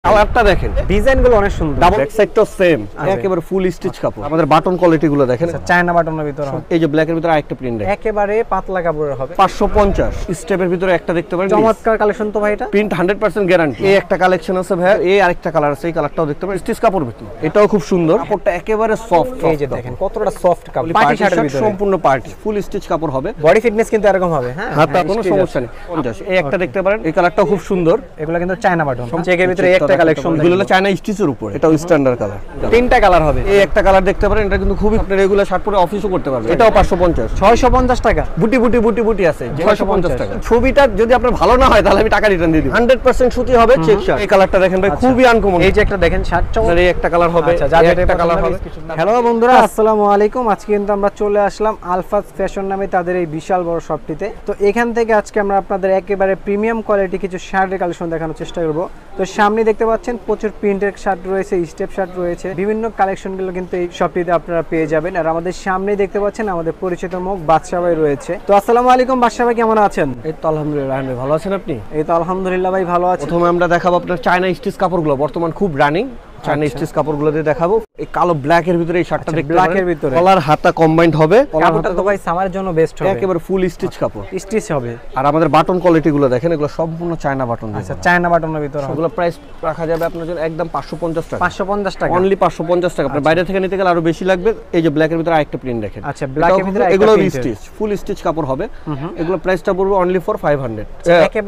কালারটা দেখেন, ডিজাইনগুলো অনেক সুন্দর। ডাবল ব্যাক সাইডটাও সেম, একেবারে ফুল স্টিচ কাপড়। আমাদের বাটন কোয়ালিটি গুলো দেখেন, চায়না বাটনের ভিতরে হবে। এই যে ব্ল্যাকের ভিতরে আরেকটা প্রিন্ট দেখেন, একেবারে পাতলা কাপড়ের হবে। 550 স্টেপের ভিতরে একটা দেখতে পারেন, চমৎকার কালেকশন তো ভাই। এটা প্রিন্ট 100% গ্যারান্টি। এই একটা কালেকশন আছে ভাই, এই আরেকটা কালার আছে, এই কালারটাও দেখতে পারেন, স্টিচ কাপড় ভিতরে। এটাও খুব সুন্দর, কাপড়টা একেবারে সফট। এই যে দেখেন কতটা সফট কাপড়, পার্টি শার্টের ভিতরে সম্পূর্ণ পার্টি ফুল স্টিচ কাপড় হবে। বডি ফিটনেস কিন্তু এরকম হবে। হ্যাঁ, হাতে কোনো সমস্যা নেই। 50 এই একটা দেখতে পারেন, এই কালারটাও খুব সুন্দর। এগুলো কিন্তু চায়না বাটন, চেকের ভিতরে একটা কালেকশন। এগুলো চায়না স্টিচের উপরে, এটাও স্ট্যান্ডার্ড কালার। তিনটা কালার হবে। এই একটা কালার দেখতে পারেন, এটা কিন্তু খুবই আপনি রেগুলার শার্ট পরে অফিসও করতে পারবেন। এটাও 550 650 টাকা। বুটি বুটি বুটি বুটি আছে 650 টাকা। ছবিটা যদি আপনার ভালো না হয় তাহলে আমি টাকা রিটার্ন দিয়ে দিব। 100% সুতি হবে, চেক শার্ট। এই কালারটা দেখেন ভাই, খুবই আনকমন। এই যে একটা দেখেন শার্ট, এই একটা কালার হবে, একটা কালার হবে। হ্যালো বন্ধুরা, আসসালামু আলাইকুম। আজকে কিন্তু আমরা চলে আসলাম আলফাজ ফ্যাশন নামে তাদের এই বিশাল বড় শপটিতে। তো এখান থেকে আজকে আমরা আপনাদের একেবারে প্রিমিয়াম কোয়ালিটি কিছু শার্টের কালেকশন দেখানোর চেষ্টা করব। তো সামনে দেখতে পাচ্ছেন প্রচুর প্রিন্টের শার্ট রয়েছে, স্টেপ শার্ট রয়েছে, বিভিন্ন কালেকশনগুলো কিন্তু এই শপটিতে আপনারা পেয়ে যাবেন। আর আমাদের সামনেই দেখতে পাচ্ছেন আমাদের পরিচিত মুখ বাদশা ভাই রয়েছে। তো আসসালামু আলাইকুম বাদশা ভাই, কেমন আছেন? এই তো আলহামদুলিল্লাহ ভাই, ভালো আছেন আপনি? এই তো আলহামদুলিল্লাহ ভাই, ভালো আছি। প্রথমে আমরা দেখাবো আপনার চায়না স্টিচ কাপড়গুলো, বর্তমান খুব রানিং চায়না স্টিচ কাপড়গুলো দিয়ে দেখাবো। এই কালো ব্ল্যাক এর ভিতরে এই শার্টটা দেখতে পারেন, ব্ল্যাক এর ভিতরে কলার হাতা কম্বাইন্ড হবে। কাপড়টা তো ভাই সামারের জন্য বেস্ট হবে, একেবারে ফুল স্টিচ কাপড়, স্টিচ হবে। আর আমাদের বাটন কোয়ালিটি গুলো দেখেন, এগুলো সম্পূর্ণ চায়না বাটন। আচ্ছা, চায়না বাটনের ভিতরে এগুলো প্রাইস রাখা যাবে আপনার জন্য একদম 550 টাকা। 550 টাকা, অনলি 550 টাকা। আপনি বাইরে থেকে নিতে গেলে আরো বেশি লাগবে। এই যে ব্ল্যাক এর ভিতরে আরেকটা প্রিন্ট দেখেন। আচ্ছা, ব্ল্যাক এর ভিতরে এগুলো স্টিচ, ফুল স্টিচ কাপড় হবে। এগুলো প্রাইসটা পড়বে অনলি ফর 500,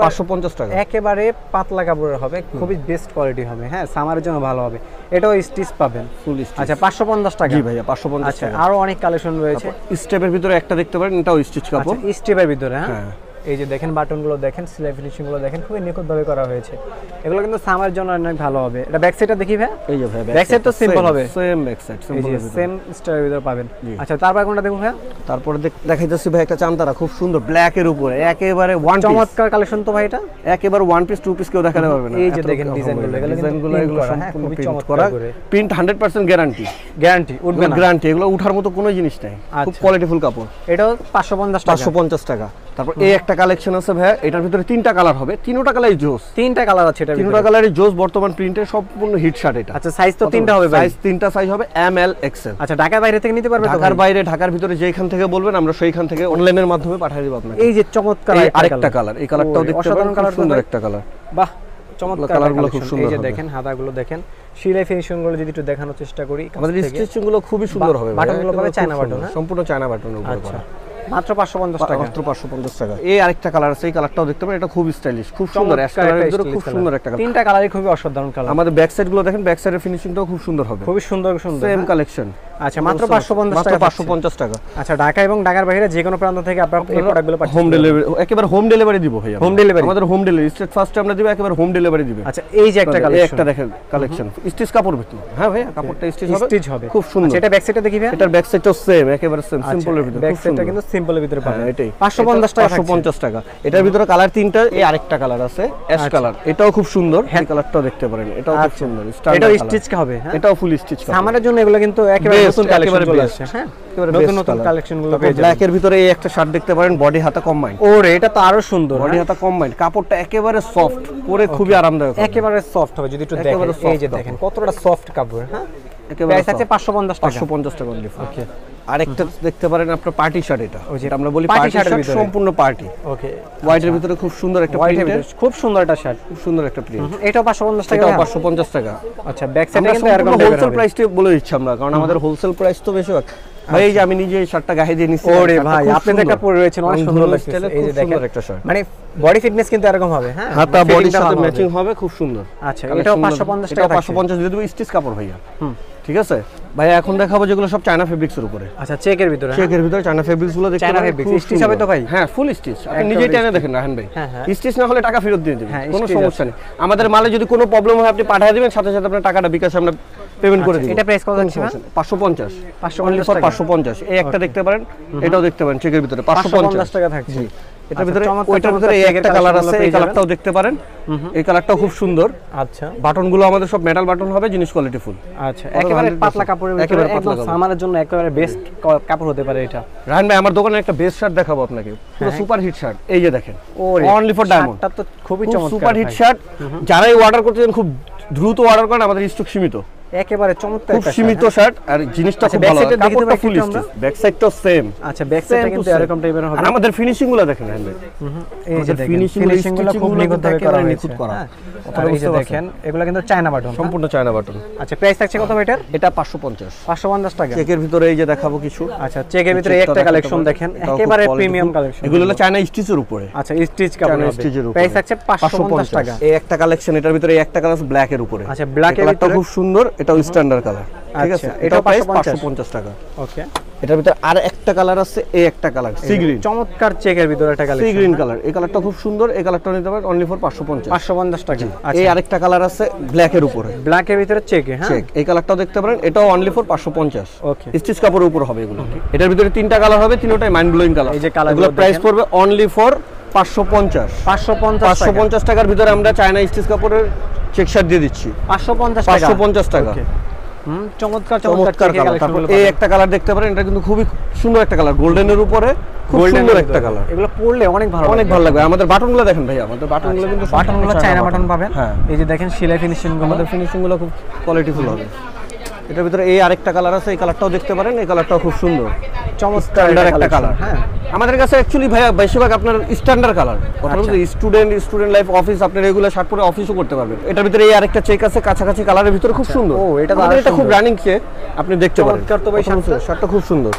550 টাকা। একেবারে পাতলা কাপড়ের হবে, খুবই বেস্ট কোয়ালিটি হবে। হ্যাঁ, সামারের জন্য ভালো হবে। এটাও স্টিচ পাবেন ফুল স্টিচ। আচ্ছা, 550 টাকা। জি ভাইয়া, 550 টাকা। আরো অনেক কালেকশন রয়েছে। স্টেপের ভিতরে একটা দেখতে পারেন, এটাও স্টিচ কাপড়। আচ্ছা, স্টেপের ভিতরে। হ্যাঁ, এই যে দেখেন বাটনগুলো দেখেন, সেলাই ফিনিশিং গুলো দেখেন, খুবই নিখুঁত ভাবে করা হয়েছে। এগুলো কিন্তু সামারের জন্য অনেক ভালো হবে। এটা ব্যাক সাইডটা দেখি ভাই। এই যে ভাই, ব্যাক সাইড তো সিম্পল হবে, সেম ব্যাক সাইড, সিম্পল হবে, সেম স্টাইলের ভিতরে পাবেন। আচ্ছা, তারপর কোনটা দেখুন ভাই? তারপর দেখাইতেছি ভাই একটা চামতারা, খুব সুন্দর ব্ল্যাক এর উপরে, একেবারে ওয়ান পিস। চমৎকার কালেকশন তো ভাই। এটা একেবারে ওয়ান পিস, টু পিস কেউ দেখাতে পারবে না। এই যে দেখেন ডিজাইনগুলো, এগুলো সম্পূর্ণ প্রিন্ট করা, প্রিন্ট 100% গ্যারান্টি। গ্যারান্টি উঠবে না, গ্যারান্টি। এগুলো উঠার মতো কোনো জিনিস নাই, খুব কোয়ালিটিফুল কাপড়। এটাও 550 টাকা। 550 টাকা। তারপর এই একটা কালেকশন আছে ভাই, এটার ভিতরে তিনটা কালার হবে, তিনটা কালারই জোস। তিনটা কালার আছে এটার ভিতরে, তিনটা কালারই জোস। বর্তমান প্রিন্টের সম্পূর্ণ হিট শার্ট এটা। আচ্ছা, সাইজ তো তিনটা হবে ভাই? সাইজ তিনটা সাইজ হবে, এম এল এক্সেল। আচ্ছা, ঢাকার বাইরে থেকে নিতে পারবে? ঢাকার বাইরে, ঢাকার ভিতরে যেখান থেকে বলবেন আমরা সেইখান থেকে অনলাইনের মাধ্যমে পাঠিয়ে দেব আপনাকে। এই যে চমৎকার আরেকটা কালার, এই কালারটাও দেখতে পারেন, খুব সুন্দর একটা কালার। বাহ, চমৎকার কালারগুলো খুব সুন্দর। এই যে দেখেন হাতাগুলো দেখেন, সেলাই ফিনিশিং গুলো যদি একটু দেখানোর চেষ্টা করি। আমাদের স্টিচিং গুলো খুবই সুন্দর হবে। বাটনগুলো পাবে চায়না বাটন, সম্পূর্ণ চায়না বাটনের উপর করা। মাত্র 550 টাকা। মাত্র 550 টাকা। এই আরেকটা কালার আছে, এই কালারটাও দেখতে পারেন, এটা খুব স্টাইলিশ, খুব সুন্দর। অ্যাশ কালারের ভিতরে খুব সুন্দর একটা কালার। তিনটা কালারই খুবই অসাধারণ কালার। আমাদের ব্যাক সাইড গুলো দেখেন, ব্যাক সাইডের ফিনিশিংটাও খুব সুন্দর হবে, খুবই সুন্দর সুন্দর সেম কালেকশন। আচ্ছা, মাত্র 550 টাকা। 550 টাকা। আচ্ছা, ঢাকা এবং ঢাকার বাইরে যে কোনো প্রান্ত থেকে আপনারা এই প্রোডাক্টগুলো পাচ্ছেন। হোম ডেলিভারি, একেবারে হোম ডেলিভারি দিব ভাই। হোম ডেলিভারি, আমাদের হোম ডেলিভারি স্টেট ফার্স্টে আমরা দিব, একেবারে হোম ডেলিভারি দিবে। আচ্ছা, এই যে একটা কালেকশন, একটা দেখেন কালেকশন, স্টিচ কাপড় ভিতর। হ্যাঁ ভাই, কাপড়টা স্টিচ হবে, খুব সুন্দর। আচ্ছা, এটা ব্যাক সাইডটা দেখি ভাই। এটার ব্যাক সাইডটাও সেম, একেবারে সেম, সিম্পলের ভিতর। ব্যাক সাইডটা কিন্তু সিম্পলের ভিতরে পাবেন। এটাই 550 টাকা। 550 টাকা। এটার ভিতরে কালার তিনটা। এই আরেকটা কালার আছে, অ্যাশ কালার, এটাও খুব সুন্দর। এই কালারটাও দেখতে পারেন, এটাও খুব সুন্দর। এটাও স্টিচ হবে। হ্যাঁ, এটাও ফুল স্টিচ কাপড়। সামারের জন্য এগুলো কিন্তু একেবারে নতুন কালেকশন চলে আসছে। হ্যাঁ, নতুন নতুন কালেকশনগুলো পেয়ে যাবেন। ব্ল্যাক এর ভিতরে এই একটা শার্ট দেখতে পারেন, বডি হাতা কম্বাইন্ড। ওরে, এটা তো আরো সুন্দর। বডি হাতা কম্বাইন্ড, কাপড়টা একেবারে সফট, পরে খুবই আরামদায়ক, একেবারে সফট হবে। যদি একটু দেখেন, এই যে দেখেন কতটা সফট কাপড়। হ্যাঁ, প্রাইস আছে 550 টাকা। 550 টাকা অনলি। ওকে, আরেকটা দেখতে পারেন আপনার পার্টি শার্ট। এটা ওই যে আমরা বলি পার্টি পার্টি শার্ট, সম্পূর্ণ পার্টি। ওকে, হোয়াইটের ভিতরে খুব সুন্দর একটা প্রিন্ট, খুব সুন্দর একটা শার্ট, খুব সুন্দর একটা প্রিন্ট। এটাও 550 টাকা। এটাও 550 টাকা। আচ্ছা, ব্যাক সাইডে কিন্তু এরকম হোলসেল প্রাইসটা বলে দিচ্ছি আমরা, কারণ আমাদের হোলসেল প্রাইস তো বেশি হয় ভাই। এই যে আমি নিজে এই শার্টটা গায়ে দিয়ে নিছি। ওরে ভাই, আপনি তো একটা পরে রয়েছেন, অনেক সুন্দর লাগছে। এই যে দেখেন একটা শার্ট, মানে বডি ফিটনেস কিন্তু এরকম হবে। হ্যাঁ, হাতা বডির সাথে ম্যাচিং হবে, খুব সুন্দর। আচ্ছা, এটাও 550 টাকা। 550 দিয়ে দেব, স্টিচ কাপড় ভাইয়া। ঠিক আছে ভাই, এখন দেখাবো যেগুলো সব চায়না ফেব্রিক্স এর উপরে। আচ্ছা, চেকের ভিতরে, চেকের ভিতরে চায়না ফেব্রিক্স গুলো দেখতে চায়না ফেব্রিক্স স্টিচ হবে তো ভাই? হ্যাঁ, ফুল স্টিচ। আপনি নিজেই টেনে দেখেন রাহান ভাই, স্টিচ না হলে টাকা ফেরত দিয়ে দিবেন, কোনো সমস্যা নেই। আমাদের মালে যদি কোনো প্রবলেম হয় আপনি পাঠিয়ে দিবেন, সাথে সাথে আপনার টাকাটা বিকাশে আমরা পেমেন্ট করে দিব। এটা প্রাইস কত আছে? 550 অনলি ফর 550। এই একটা দেখতে পারেন, এটাও দেখতে পারেন চেকের ভিতরে, 550 টাকা থাকছে। এটার ভিতরে ওইটার ভিতরে একটা কালার আছে, এই কালারটাও দেখতে পারেন। এই কালারটাও খুব সুন্দর। আচ্ছা, বাটনগুলো আমাদের সব মেটাল বাটন হবে, জিনিস কোয়ালিটি ফুল। আচ্ছা, একেবারে পাতলা কাপড়ের ভিতরে, একদম সামারের জন্য একেবারে বেস্ট কাপড় হতে পারে এটা। রাহান ভাই, আমার দোকানে একটা বেস্ট শার্ট দেখাবো আপনাকে, পুরো সুপার হিট শার্ট। এই যে দেখেন, অনলি ফর ডায়মন্ড। শার্টটা তো খুবই চমৎকার, সুপার হিট শার্ট। যারাই অর্ডার করতে চান খুব দ্রুত অর্ডার করেন, আমাদের স্টক সীমিত, একেবারে চমৎকার খুব সীমিত শার্ট। আর জিনিসটা খুব ভালো, কাপড়টা ফুল স্টিচ, ব্যাক সাইডটাও সেম। আচ্ছা, ব্যাক সাইডটা কিন্তু এরকম টাইপের হবে। আর আমাদের ফিনিশিং গুলো দেখেন রাহান ভাই, এই যে ফিনিশিং গুলো খুব নিখুঁতভাবে করা হয়েছে। আর এই যে দেখেন, এগুলো কিন্তু চায়না বাটন, সম্পূর্ণ চায়না বাটন। আচ্ছা, প্রাইস থাকছে কত এটার? এটা 550 টাকা। চেকের ভিতরে এই যে দেখাবো কিছু। আচ্ছা, চেকের ভিতরে একটা কালেকশন দেখেন, একেবারে প্রিমিয়াম কালেকশন। এগুলো হলো চায়না স্টিচের উপরে। আচ্ছা, স্টিচ কাপড় হবে। প্রাইস থাকছে 550 টাকা। এই একটা কালেকশন, এটার ভিতরে একটা কালার আছে ব্ল্যাক এর উপরে। আচ্ছা, ব্ল্যাক এর ভিতরে খুব সুন্দর, এটাও স্ট্যান্ডার্ড কালার। ঠিক আছে, এটা প্রাইস 550 টাকা। ওকে, এটার ভিতরে আর একটা কালার আছে, এই একটা কালার সি গ্রিন, চমৎকার চেকের ভিতরে একটা কালার, সি গ্রিন কালার। এই কালারটা খুব সুন্দর, এই কালারটা নিতে পারেন অনলি ফর 550 টাকা। এই আরেকটা কালার আছে ব্ল্যাক এর উপরে, ব্ল্যাক এর ভিতরে চেক, হ্যাঁ চেক। এই কালারটাও দেখতে পারেন, এটাও অনলি ফর 550। ওকে, স্টিচ কাপড়ের উপর হবে এগুলো। এটার ভিতরে তিনটা কালার হবে, তিনটাই মাইন্ড ব্লোয়িং কালার। এই যে কালারগুলো প্রাইস পড়বে অনলি ফর 550 টাকার ভিতরে আমরা চায়না স্টিচ কাপড়ের চেক শার্ট দিয়ে দিচ্ছি 550 টাকা। চমৎকার কালার। তারপর এই একটা কালার দেখতে পারেন, এটা কিন্তু খুবই সুন্দর একটা কালার, গোল্ডেনের উপরে খুব সুন্দর একটা কালার। এগুলো পরলে অনেক ভালো লাগবে। আমাদের বাটনগুলো দেখেন ভাই, আমাদের বাটনগুলো কিন্তু বাটনগুলো চায়না বাটন পাবেন। হ্যাঁ, এই যে দেখেন সেলাই ফিনিশিং, আমাদের ফিনিশিং গুলো খুব কোয়ালিটিফুল হবে। এটার ভিতরে এই আরেকটা কালার আছে, এই কালারটাও দেখতে পারেন, এই কালারটাও খুব সুন্দর, চমৎকার একটা কালার। হ্যাঁ, আমাদের কাছে অ্যাকচুয়ালি ভাইয়া বেশিরভাগ আপনার স্ট্যান্ডার্ড কালার। কথা বলতে স্টুডেন্ট লাইফ, অফিস, আপনি রেগুলার শার্ট পরে অফিসও করতে পারবেন। এটার ভিতরে এই আরেকটা চেক আছে, কাছাকাছি কালারের ভিতরে খুব সুন্দর। ও, এটা খুব রানিং চেক, আপনি দেখতে পারেন। চমৎকার তো ভাই, শার্টটা খুব সুন্দর।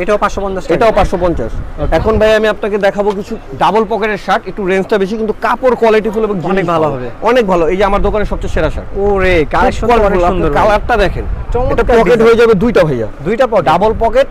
এটাও 550 টাকা। এটাও 550। এখন ভাই আমি আপনাকে দেখাবো কিছু ডাবল পকেটের শার্ট, একটু রেঞ্জটা বেশি কিন্তু কাপড় কোয়ালিটিফুল এবং অনেক ভালো হবে, অনেক ভালো। এই যে আমার দোকানের সবচেয়ে সেরা শার্ট। ওরে, কালেকশন অনেক সুন্দর, কালারটা দেখেন। এটা পকেট হয়ে যাবে দুইটা ভাইয়া, দুইটা পকেট, ডাবল পকেট।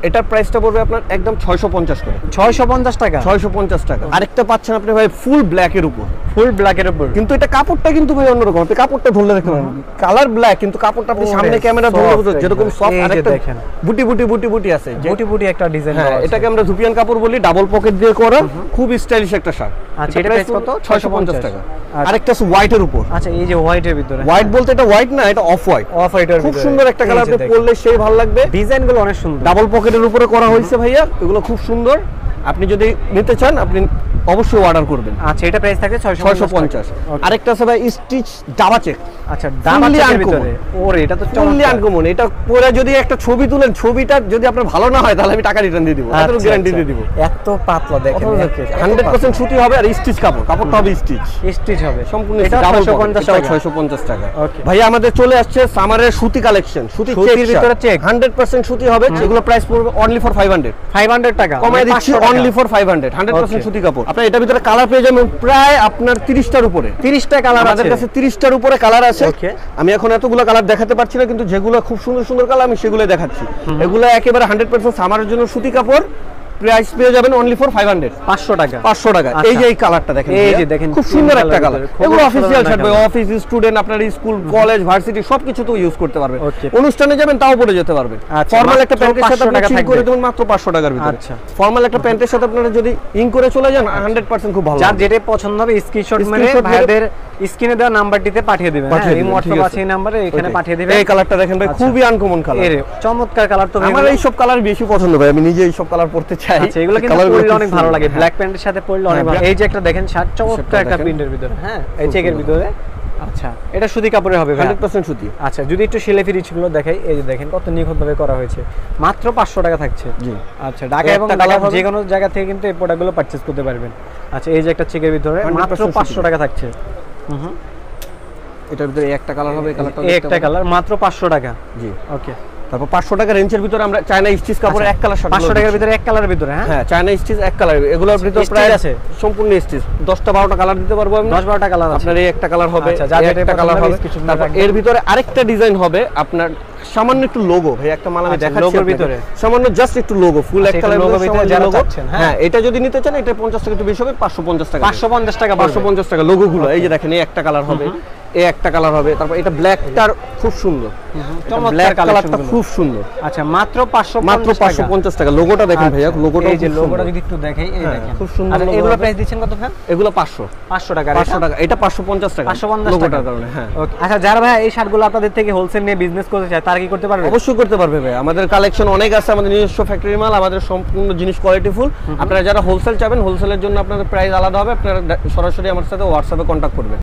এটার প্রাইসটা পড়বে আপনার একদম 650 করে। 650 টাকা, 650 টাকা। আরেকটা পাচ্ছেন আপনি ভাই ফুল ব্ল্যাক এর উপর, ফুল ব্ল্যাক এর উপর, কিন্তু এটা কাপড়টা কিন্তু ভাই অন্যরকম। আপনি কাপড়টা ধরলে দেখতে পারেন, কালার ব্ল্যাক কিন্তু কাপড়টা আপনি সামনে ক্যামেরা ধরলে বুঝতে যেরকম সফট। আরেকটা দেখেন বুটি বুটি বুটি বুটি আছে, বুটি বুটি একটা ডিজাইন। হ্যাঁ, এটাকে আমরা ধুপিয়ান কাপড় বলি, ডাবল পকেট দিয়ে করা, খুব স্টাইলিশ একটা শার্ট। আচ্ছা, এটা প্রাইস কত? 650 টাকা। আরেকটা আছে হোয়াইট এর উপর। আচ্ছা, এই যে হোয়াইট এর ভিতরে, হোয়াইট বলতে এটা হোয়াইট না, এটা অফ হোয়াইট। অফ হোয়াইটের ভিতরে খুব সুন্দর একটা কালার, আপনি পরলে সেই ভালো লাগবে। ডিজাইনগুলো অনেক সুন্দর, ডাবল পকেটের উপরে করা হয়েছে ভাইয়া, এগুলো খুব সুন্দর। আপনি যদি নিতে চান আপনি অবশ্যই অর্ডার করবেন। আচ্ছা, এটা প্রাইস থাকে 650। আরেকটা আছে ভাই স্টিচ ডাবা চেক। আচ্ছা, ডাবা চেকের ভিতরে, ওরে এটা তো ফুললি আনকমন। এটা পরে যদি একটা ছবি তুলেন, ছবিটা যদি আপনার ভালো না হয় তাহলে আমি টাকা রিটার্ন দিয়ে দিব, এত গ্যারান্টি দিয়ে দিব। এত পাতলা দেখেন, 100% সুতি হবে আর স্টিচ কাপড়, কাপড়টা হবে স্টিচ হবে সম্পূর্ণ। এটা 650 টাকা। ভাইয়া আমাদের চলে আসছে সামারের সুতি কালেকশন, সুতির ভিতরে চেক 100% সুতি হবে। এগুলো প্রাইস পড়বে অনলি ফর 500 টাকা, কমায় দিচ্ছি অনলি ফর 500। 100% সুতি কাপড়। আপনার এটার ভিতরে কালার পেয়ে যাবেন প্রায় আপনার 30টার উপরে, 30টা কালার আছে আমাদের কাছে, 30টার উপরে কালার আছে। আমি এখন এতগুলো কালার দেখাতে পারছি না, কিন্তু যেগুলো খুব সুন্দর সুন্দর কালার আমি সেগুলো দেখাচ্ছি। এগুলো একেবারে 100% সামারের জন্য সুতি কাপড়। প্রাইস পেয়ে যাবেন অনলি ফর 500 টাকা। 500 টাকা। এই যে এই কালারটা দেখেন, এই যে দেখেন খুব সুন্দর একটা কালার। এগুলো অফিসিয়াল শার্ট ভাই, অফিস, স্টুডেন্ট, আপনার স্কুল, কলেজ, ভার্সিটি সবকিছু তো ইউজ করতে পারবেন। অনুষ্ঠানে যাবেন তাও পরে যেতে পারবেন। ফর্মাল একটা প্যান্টের সাথে আপনি চিন করে দেবেন মাত্র 500 টাকার ভিতরে। আচ্ছা, ফর্মাল একটা প্যান্টের সাথে আপনারা যদি ইন করে চলে যান 100% খুব ভালো। যার যেটা পছন্দ হবে স্ক্রিনশট মেরে ভাইদের স্ক্রিনে দেওয়া নাম্বারটিতে পাঠিয়ে দিবেন। এই হোয়াটসঅ্যাপ আছে, এই নম্বরে এখানে পাঠিয়ে দিবেন। এই কালারটা দেখেন ভাই, খুবই আনকমন কালার, চমৎকার কালার। তো আমার এই সব কালার বেশি পছন্দ ভাই, আমি নিজে এই সব কালার পরতে চাই। আচ্ছা, এগুলো কিন্তু পরলে অনেক ভালো লাগে, ব্ল্যাক প্যান্টের সাথে পরলে অনেক ভালো। এই যে একটা দেখেন শার্ট, চমৎকার একটা প্রিন্টের ভিতরে, হ্যাঁ, এই চেকের ভিতরে। আচ্ছা, এটা সুতি কাপড়ে হবে, 100% সুতি। আচ্ছা, যদি একটু সেলাই ফিনিশিংগুলো দেখাই, এই যে দেখেন কত নিখুঁতভাবে করা হয়েছে, মাত্র 500 টাকা থাকছে। জি, আচ্ছা, ঢাকা এবং যে কোনো জায়গা থেকে কিন্তু এই প্রোডাক্টগুলো পারচেজ করতে পারবেন। আচ্ছা, এই যে একটা চেকের ভিতরে মাত্র 500 টাকা থাকছে। এটার ভিতরে একটা কালার হবে, একটা কালার মাত্র 500 টাকা। জি, ওকে। তারপর 500 টাকা রেঞ্জের ভিতরে আমরা চায়না স্টিচ কাপড়ে এক কালার শার্ট, 500 টাকার ভিতরে এক কালারের ভিতরে, হ্যাঁ, চায়না স্টিচ এক কালার। এগুলোর ভিতরে প্রায় আছে সম্পূর্ণ স্টিচ 10টা 12টা কালার দিতে পারবো আমি। 10-12টা কালার আছে। আপনার এই একটা কালার হবে, আচ্ছা, যা যেটা একটা কালার হবে। তারপর এর ভিতরে আরেকটা ডিজাইন হবে আপনার সামান্য একটু লোগো। ভাই একটা মাল আমি দেখাচ্ছি লোগোর ভিতরে, সামান্য জাস্ট একটু লোগো, ফুল এক কালার লোগো ভিতরে যারা চাচ্ছেন, হ্যাঁ, এটা যদি নিতে চান এটা 50 টাকা একটু বেশি হবে, 550 টাকা। 550 টাকা লোগোগুলো। এই যে দেখেন, এই একটা কালার হবে, এই একটা কালার হবে। তারপর এটা ব্ল্যাকটার খুব সুন্দর, চমৎকার কালারটা খুব সুন্দর। আচ্ছা মাত্র 550 টাকা। লোগোটা দেখেন ভাইয়া, লোগোটা এই যে লোগোটা যদি একটু দেখাই, এই দেখেন খুব সুন্দর। আর এগুলো প্রাইস দিচ্ছেন কত ভাই? এগুলো 500 টাকা। 500 টাকা, এটা 550 টাকা 550 লোগোটার কারণে। হ্যাঁ ওকে। আচ্ছা যারা ভাই এই শার্টগুলো আপনাদের থেকে হোলসেল নিয়ে বিজনেস করতে চায় তারা কি করতে পারবে? অবশ্যই করতে পারবে ভাই, আমাদের কালেকশন অনেক আছে, আমাদের নিজস্ব ফ্যাক্টরি মাল, আমাদের সম্পূর্ণ জিনিস কোয়ালিটি ফুল। আপনারা যারা হোলসেল চাবেন, হোলসেলের জন্য আপনাদের প্রাইস আলাদা হবে, আপনারা সরাসরি আমার সাথে হোয়াটসঅ্যাপে কন্ট্যাক্ট করবেন।